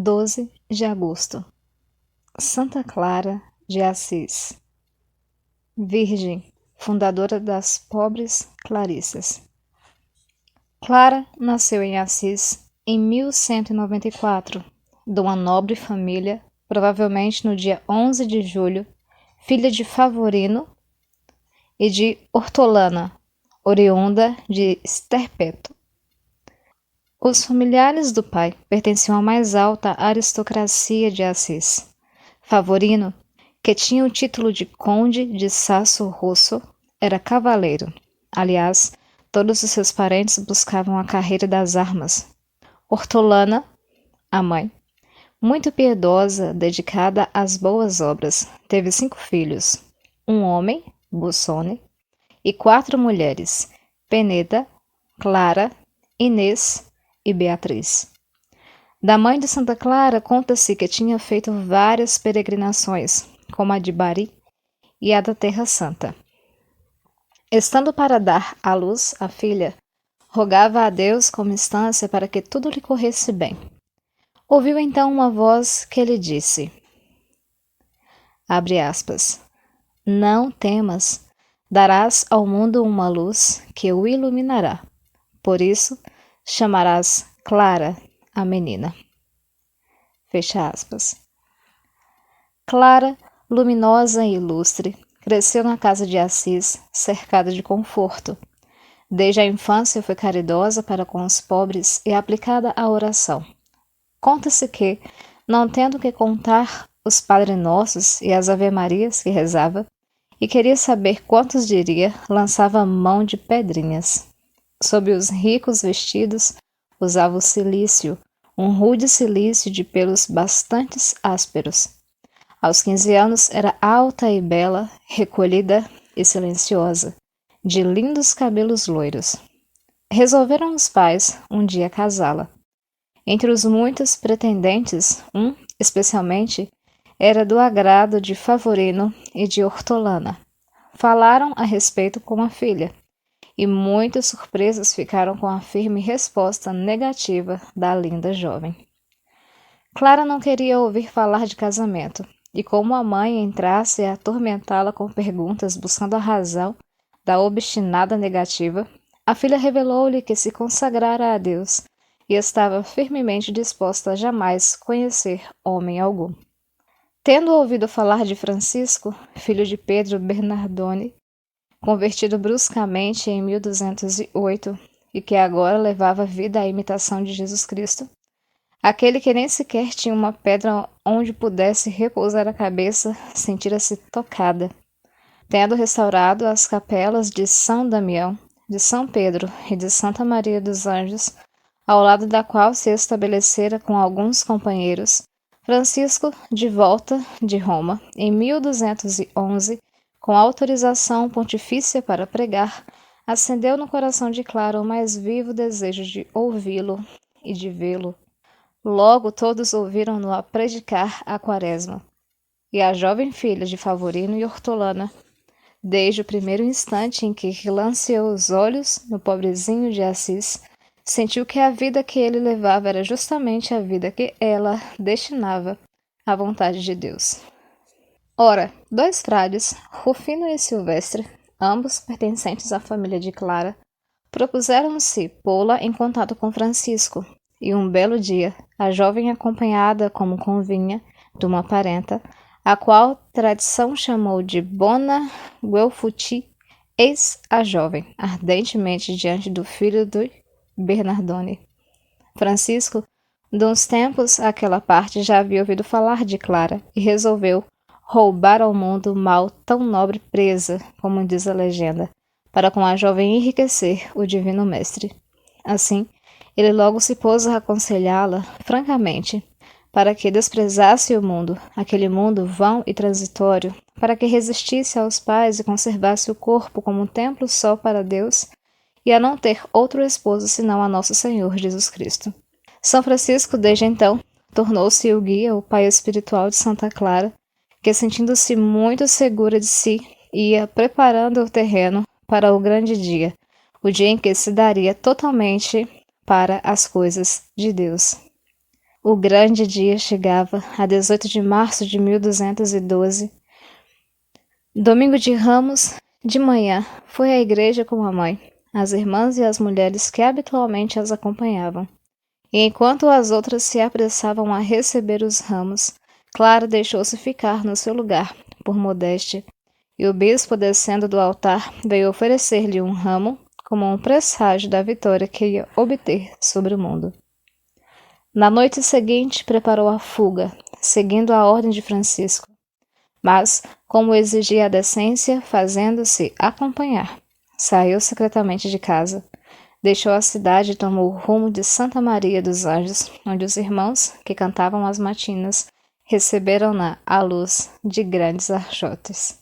12 de agosto. Santa Clara de Assis, Virgem, fundadora das pobres Clarissas. Clara nasceu em Assis em 1194, de uma nobre família, provavelmente no dia 11 de julho, filha de Favorino e de Hortolana, oriunda de Sterpeto. Os familiares do pai pertenciam à mais alta aristocracia de Assis. Favorino, que tinha o título de Conde de Sasso Rosso, era cavaleiro. Aliás, todos os seus parentes buscavam a carreira das armas. Hortolana, a mãe, muito piedosa, dedicada às boas obras, teve 5 filhos, um homem, Bussone, e 4 mulheres, Peneda, Clara, Inês e Beatriz. Da mãe de Santa Clara, conta-se que tinha feito várias peregrinações, como a de Bari e a da Terra Santa. Estando para dar à luz a filha, rogava a Deus como instância para que tudo lhe corresse bem. Ouviu então uma voz que lhe disse, abre aspas, não temas, darás ao mundo uma luz que o iluminará. Por isso, chamarás Clara a menina. Fecha aspas. Clara, luminosa e ilustre, cresceu na casa de Assis, cercada de conforto. Desde a infância foi caridosa para com os pobres e aplicada à oração. Conta-se que, não tendo que contar os Padre Nossos e as Ave-Marias que rezava, e queria saber quantos diria, lançava mão de pedrinhas. Sob os ricos vestidos, usava o cilício, um rude cilício de pelos bastante ásperos. Aos 15 anos era alta e bela, recolhida e silenciosa, de lindos cabelos loiros. Resolveram os pais um dia casá-la. Entre os muitos pretendentes, um, especialmente, era do agrado de Favorino e de Hortolana. Falaram a respeito com a filha, e muitas surpresas ficaram com a firme resposta negativa da linda jovem. Clara não queria ouvir falar de casamento, e como a mãe entrasse a atormentá-la com perguntas buscando a razão da obstinada negativa, a filha revelou-lhe que se consagrara a Deus e estava firmemente disposta a jamais conhecer homem algum. Tendo ouvido falar de Francisco, filho de Pedro Bernardone, convertido bruscamente em 1208 e que agora levava a vida à imitação de Jesus Cristo, aquele que nem sequer tinha uma pedra onde pudesse repousar a cabeça, sentira-se tocada. Tendo restaurado as capelas de São Damião, de São Pedro e de Santa Maria dos Anjos, ao lado da qual se estabelecera com alguns companheiros, Francisco, de volta de Roma, em 1211, com autorização pontifícia para pregar, acendeu no coração de Clara o mais vivo desejo de ouvi-lo e de vê-lo. Logo todos ouviram-no a predicar a Quaresma. E a jovem filha de Favorino e Hortolana, desde o primeiro instante em que lanceou os olhos no pobrezinho de Assis, sentiu que a vida que ele levava era justamente a vida que ela destinava à vontade de Deus. Ora, 2 frades, Rufino e Silvestre, ambos pertencentes à família de Clara, propuseram-se pô-la em contato com Francisco, e um belo dia, a jovem acompanhada como convinha de uma parenta, a qual tradição chamou de Bona Guelfuti, eis a jovem, ardentemente diante do filho do Bernardone. Francisco, de uns tempos àquela parte, já havia ouvido falar de Clara e resolveu roubar ao mundo mal tão nobre presa, como diz a legenda, para com a jovem enriquecer o divino mestre. Assim, ele logo se pôs a aconselhá-la, francamente, para que desprezasse o mundo, aquele mundo vão e transitório, para que resistisse aos pais e conservasse o corpo como um templo só para Deus, e a não ter outro esposo senão a nosso Senhor Jesus Cristo. São Francisco, desde então, tornou-se o guia, o pai espiritual de Santa Clara, que, sentindo-se muito segura de si, ia preparando o terreno para o grande dia, o dia em que se daria totalmente para as coisas de Deus. O grande dia chegava, a 18 de março de 1212. Domingo de Ramos, de manhã, foi à igreja com a mãe, as irmãs e as mulheres que habitualmente as acompanhavam. E enquanto as outras se apressavam a receber os ramos, Clara deixou-se ficar no seu lugar, por modéstia, e o bispo, descendo do altar, veio oferecer-lhe um ramo como um presságio da vitória que ia obter sobre o mundo. Na noite seguinte, preparou a fuga, seguindo a ordem de Francisco, mas, como exigia a decência, fazendo-se acompanhar, saiu secretamente de casa, deixou a cidade e tomou o rumo de Santa Maria dos Anjos, onde os irmãos, que cantavam as matinas, receberam-na à luz de grandes archotes.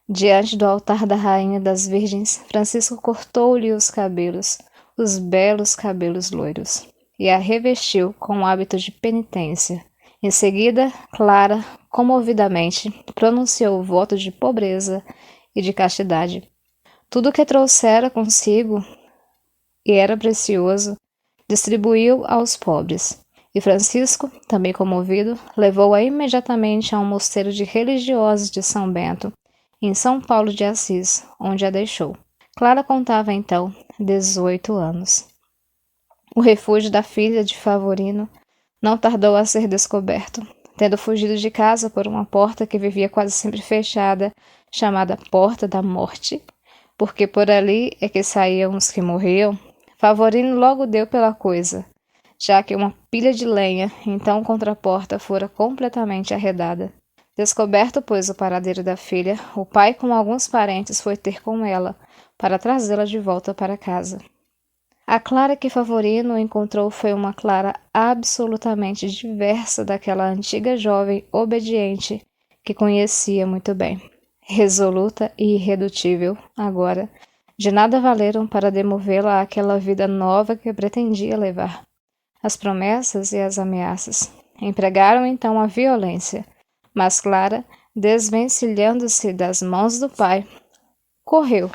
Diante do altar da Rainha das Virgens, Francisco cortou-lhe os cabelos, os belos cabelos loiros, e a revestiu com o hábito de penitência. Em seguida, Clara, comovidamente, pronunciou o voto de pobreza e de castidade. Tudo o que trouxera consigo e era precioso, distribuiu aos pobres. E Francisco, também comovido, levou-a imediatamente a um mosteiro de religiosos de São Bento, em São Paulo de Assis, onde a deixou. Clara contava então 18 anos. O refúgio da filha de Favorino não tardou a ser descoberto, tendo fugido de casa por uma porta que vivia quase sempre fechada, chamada Porta da Morte, porque por ali é que saíam os que morriam. Favorino logo deu pela coisa, já que uma pilha de lenha, então contra a porta, fora completamente arredada. Descoberto, pois, o paradeiro da filha, o pai com alguns parentes foi ter com ela, para trazê-la de volta para casa. A Clara que Favorino encontrou foi uma Clara absolutamente diversa daquela antiga jovem obediente que conhecia muito bem. Resoluta e irredutível, agora, de nada valeram para demovê-la àquela vida nova que pretendia levar. As promessas e as ameaças empregaram então a violência, mas Clara, desvencilhando-se das mãos do pai, correu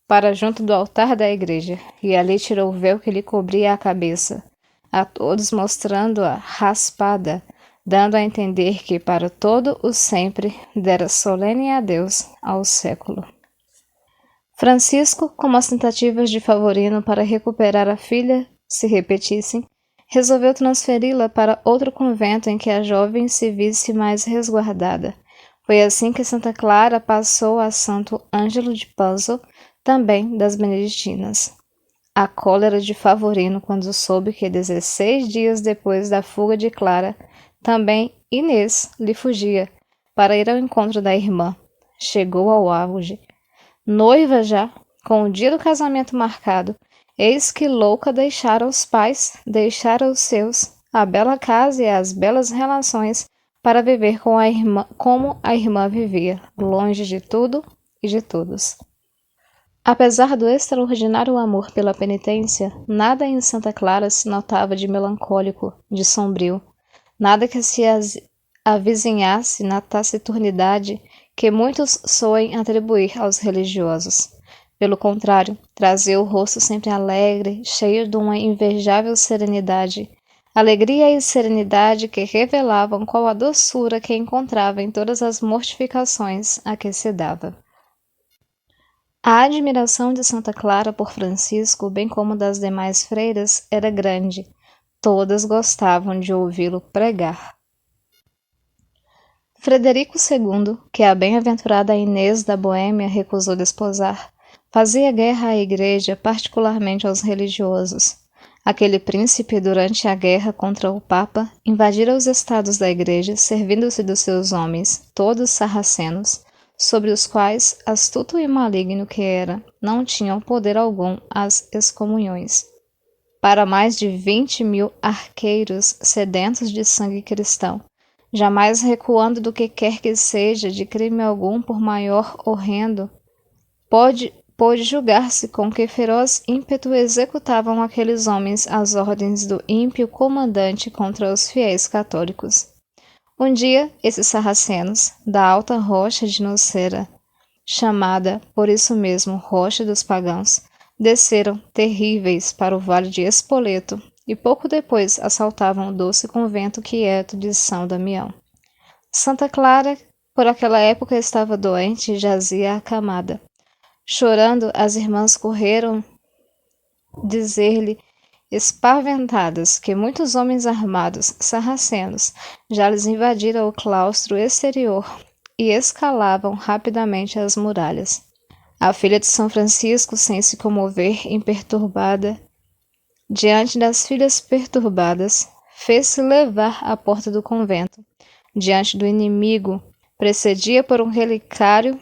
para junto do altar da igreja, e ali tirou o véu que lhe cobria a cabeça, a todos mostrando-a raspada, dando a entender que para todo o sempre dera solene adeus ao século. Francisco, como as tentativas de Favorino para recuperar a filha se repetissem, resolveu transferi-la para outro convento em que a jovem se visse mais resguardada. Foi assim que Santa Clara passou a Santo Ângelo de Pazzo, também das Beneditinas. A cólera de Favorino, quando soube que 16 dias depois da fuga de Clara, também Inês lhe fugia, para ir ao encontro da irmã, chegou ao auge. Noiva já, com o dia do casamento marcado, eis que louca deixara os pais, deixara os seus, a bela casa e as belas relações, para viver com a irmã, como a irmã vivia, longe de tudo e de todos. Apesar do extraordinário amor pela penitência, nada em Santa Clara se notava de melancólico, de sombrio, nada que se avizinhasse na taciturnidade que muitos soem atribuir aos religiosos. Pelo contrário, trazia o rosto sempre alegre, cheio de uma invejável serenidade, alegria e serenidade que revelavam qual a doçura que encontrava em todas as mortificações a que se dava. A admiração de Santa Clara por Francisco, bem como das demais freiras, era grande. Todas gostavam de ouvi-lo pregar. Frederico II, que a bem-aventurada Inês da Boêmia recusou desposar, fazia guerra à Igreja, particularmente aos religiosos. Aquele príncipe, durante a guerra contra o Papa, invadira os estados da Igreja, servindo-se dos seus homens, todos sarracenos, sobre os quais, astuto e maligno que era, não tinham poder algum as excomunhões. Para mais de 20.000 arqueiros sedentos de sangue cristão, jamais recuando do que quer que seja de crime algum por maior horrendo, pôde julgar-se com que feroz ímpeto executavam aqueles homens as ordens do ímpio comandante contra os fiéis católicos. Um dia, esses sarracenos, da alta rocha de Nocera, chamada por isso mesmo Rocha dos Pagãos, desceram terríveis para o vale de Espoleto, e pouco depois assaltavam o doce convento quieto de São Damião. Santa Clara, por aquela época, estava doente e jazia acamada. Chorando, as irmãs correram dizer-lhe, espaventadas, que muitos homens armados, sarracenos, já lhes invadiram o claustro exterior e escalavam rapidamente as muralhas. A filha de São Francisco, sem se comover, imperturbada, diante das filhas perturbadas, fez-se levar à porta do convento. Diante do inimigo, precedia por um relicário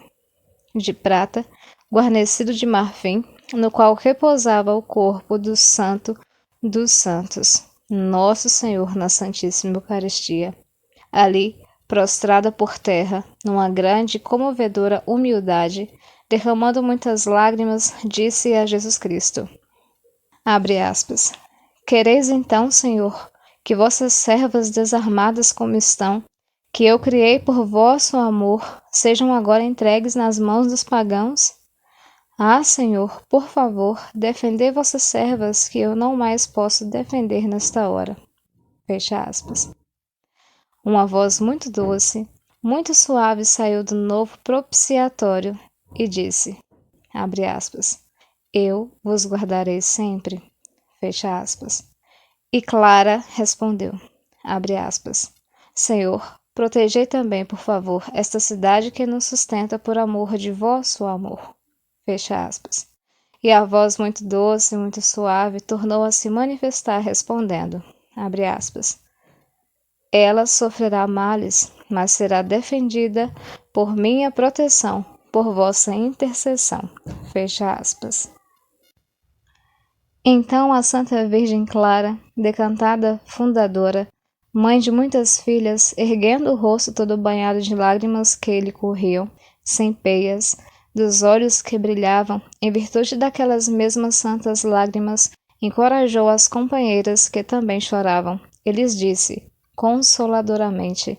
de prata, guarnecido de marfim, no qual repousava o corpo do Santo dos Santos, Nosso Senhor na Santíssima Eucaristia. Ali, prostrada por terra, numa grande e comovedora humildade, derramando muitas lágrimas, disse a Jesus Cristo, abre aspas, quereis então, Senhor, que vossas servas desarmadas como estão, que eu criei por vosso amor, sejam agora entregues nas mãos dos pagãos? Ah, Senhor, por favor, defendei vossas servas, que eu não mais posso defender nesta hora. Fecha aspas. Uma voz muito doce, muito suave saiu do novo propiciatório e disse, abre aspas, eu vos guardarei sempre. Fecha aspas. E Clara respondeu, abre aspas, Senhor, protegei também, por favor, esta cidade que nos sustenta por amor de vosso amor. Fecha aspas. E a voz muito doce, muito suave, tornou a se manifestar, respondendo, abre aspas, ela sofrerá males, mas será defendida por minha proteção, por vossa intercessão. Fecha aspas. Então a Santa Virgem Clara, decantada fundadora, mãe de muitas filhas, erguendo o rosto todo banhado de lágrimas que lhe corriam, sem peias, dos olhos que brilhavam, em virtude daquelas mesmas santas lágrimas, encorajou as companheiras que também choravam, e lhes disse, consoladoramente,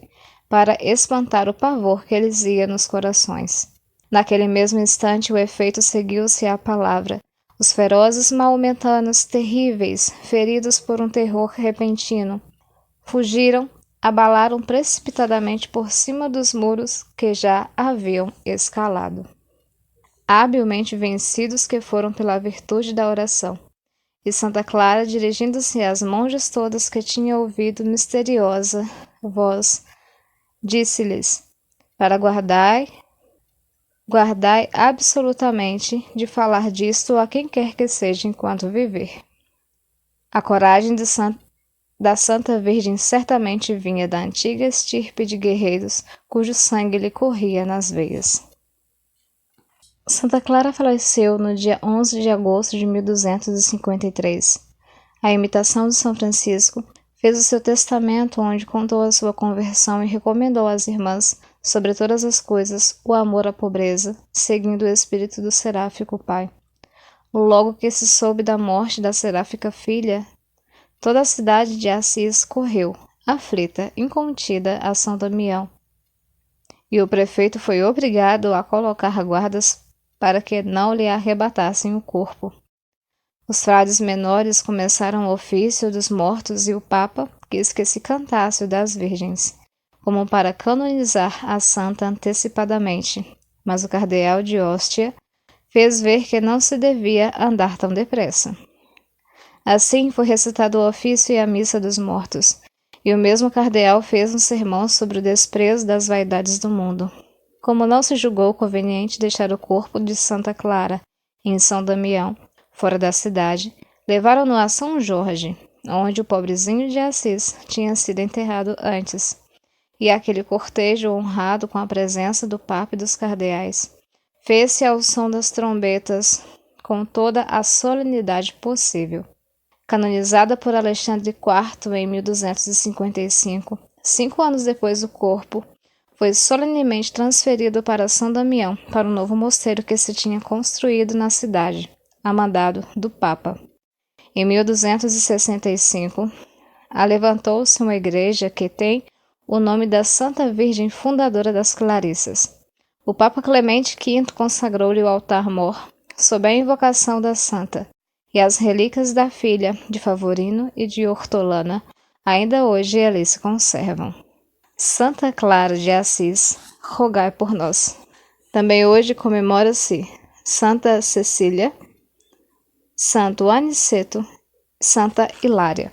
para espantar o pavor que lhes ia nos corações. Naquele mesmo instante o efeito seguiu-se à palavra. Os ferozes maometanos terríveis, feridos por um terror repentino, fugiram, abalaram precipitadamente por cima dos muros que já haviam escalado. Habilmente vencidos que foram pela virtude da oração. E Santa Clara, dirigindo-se às monjas todas que tinha ouvido misteriosa voz, disse-lhes, para guardai absolutamente de falar disto a quem quer que seja enquanto viver. A coragem da Santa Virgem certamente vinha da antiga estirpe de guerreiros cujo sangue lhe corria nas veias. Santa Clara faleceu no dia 11 de agosto de 1253. A imitação de São Francisco fez o seu testamento onde contou a sua conversão e recomendou às irmãs, sobre todas as coisas, o amor à pobreza, seguindo o espírito do seráfico pai. Logo que se soube da morte da seráfica filha, toda a cidade de Assis correu, aflita, incontida, a São Damião. E o prefeito foi obrigado a colocar guardas para que não lhe arrebatassem o corpo. Os frades menores começaram o ofício dos mortos e o Papa quis que se cantasse o das virgens, como para canonizar a santa antecipadamente, mas o cardeal de Ostia fez ver que não se devia andar tão depressa. Assim foi recitado o ofício e a missa dos mortos, e o mesmo cardeal fez um sermão sobre o desprezo das vaidades do mundo. Como não se julgou conveniente deixar o corpo de Santa Clara em São Damião, fora da cidade, levaram-no a São Jorge, onde o pobrezinho de Assis tinha sido enterrado antes, e aquele cortejo honrado com a presença do Papa e dos cardeais fez-se ao som das trombetas com toda a solenidade possível. Canonizada por Alexandre IV em 1255, 5 anos depois do corpo, foi solenemente transferido para São Damião, para o novo mosteiro que se tinha construído na cidade, a mandado do Papa. Em 1265, alevantou-se uma igreja que tem o nome da Santa Virgem Fundadora das Clarissas. O Papa Clemente V consagrou-lhe o altar-mor, sob a invocação da santa, e as relíquias da filha de Favorino e de Hortolana ainda hoje ali se conservam. Santa Clara de Assis, rogai por nós. Também hoje comemora-se Santa Cecília, Santo Aniceto, Santa Hilária.